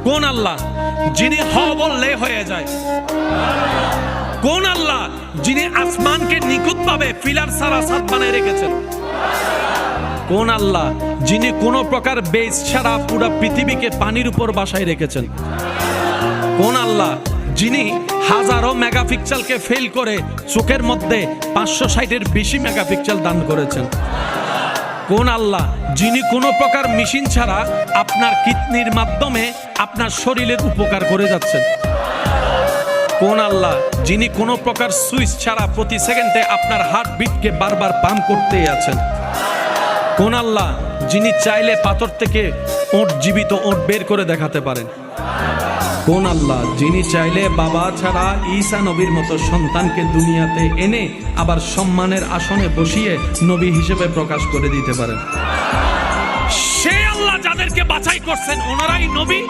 কোন আল্লাহ যিনি হ বললে হয়ে যায়? কোন আল্লাহ যিনি আসমানকে নিখুঁতভাবে পিলার ছাড়া ছাদ বানায় রেখেছেন? কোন আল্লাহ যিনি কোনো প্রকার বেস ছাড়া পুরো পৃথিবীকে পানির উপর বাসায় রেখেছেন? কোন আল্লাহ যিনি হাজারো মেগাপিক্সেলকে ফেল করে চোখের মধ্যে 560-এর বেশি মেগাপিক্সেল দান করেছেন? কোন আল্লাহ যিনি কোনো প্রকার মেশিন ছাড়া আপনার কিডনির মাধ্যমে আপনার শরীরের উপকার করে যাচ্ছেন? কোন আল্লাহ যিনি কোনো প্রকার সুইচ ছাড়া প্রতি সেকেন্ডে আপনার হার্টবিটকে বারবার পাম্প করতেই আছেন? কোন আল্লাহ যিনি চাইলে পাথর থেকে ওঁট জীবিত ওঁট বের করে দেখাতে পারেন? কোন আল্লাহ যিনি চাইলে বাবা ছাড়া ঈসা নবীর মতো সন্তানকে দুনিয়াতে এনে আবার সম্মানের আসনে বসিয়ে নবী হিসেবে প্রকাশ করে দিতে পারেন? সে আল্লাহ যাদেরকে বাছাই করছেন ওনারাই নবী।